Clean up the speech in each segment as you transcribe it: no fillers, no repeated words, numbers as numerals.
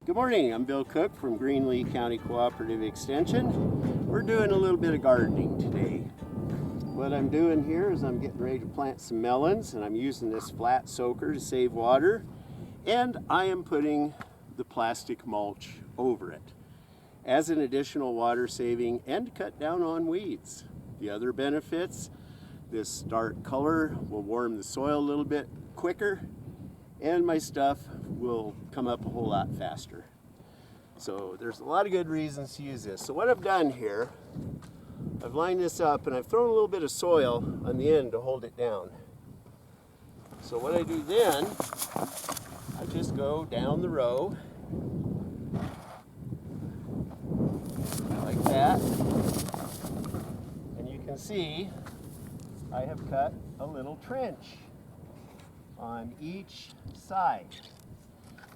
Good morning, I'm Bill Cook from Greenlee County Cooperative Extension. We're doing a little bit of gardening today. What I'm doing here is I'm getting ready to plant some melons, and I'm using this flat soaker to save water, and I am putting the plastic mulch over it as an additional water saving and to cut down on weeds. The other benefits, this dark color will warm the soil a little bit quicker, and my stuff will come up a whole lot faster. So there's a lot of good reasons to use this. So what I've done here, I've lined this up and I've thrown a little bit of soil on the end to hold it down. So what I do then, I just go down the row like that, and you can see I have cut a little trench on each side.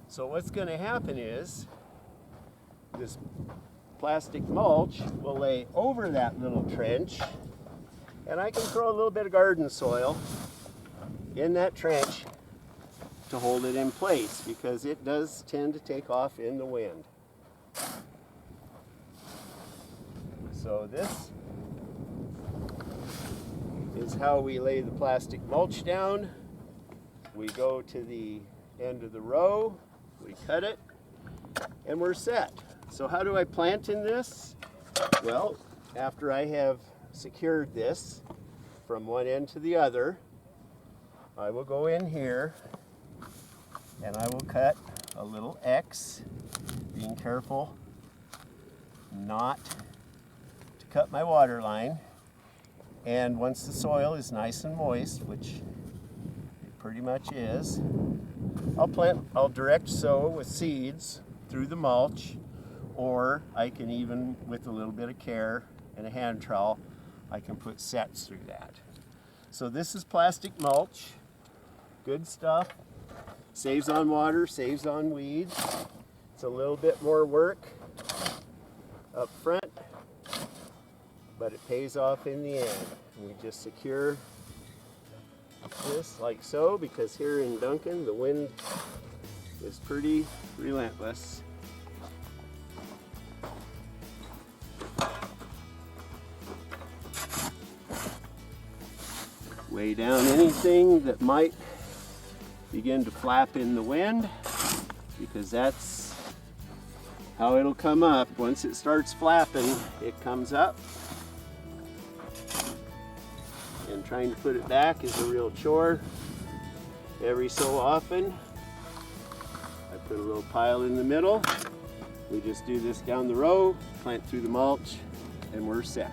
So what's going to happen is this plastic mulch will lay over that little trench, and I can throw a little bit of garden soil in that trench to hold it in place, because it does tend to take off in the wind. So this is how we lay the plastic mulch down. We go to the end of the row, we cut it, and we're set. So how do I plant in this? Well, after I have secured this from one end to the other, I will go in here and I will cut a little X, being careful not to cut my water line. And once the soil is nice and moist, which pretty much is, I'll direct sow with seeds through the mulch, or I can even, with a little bit of care and a hand trowel, I can put sets through that. So this is plastic mulch, good stuff, saves on water, saves on weeds. It's a little bit more work up front, but it pays off in the end. And we just secure this like so, because here in Duncan the wind is pretty relentless. Weigh down anything that might begin to flap in the wind, because that's how it'll come up. Once it starts flapping, it comes up. And trying to put it back is a real chore. Every so often, I put a little pile in the middle. We just do this down the row, plant through the mulch, and we're set.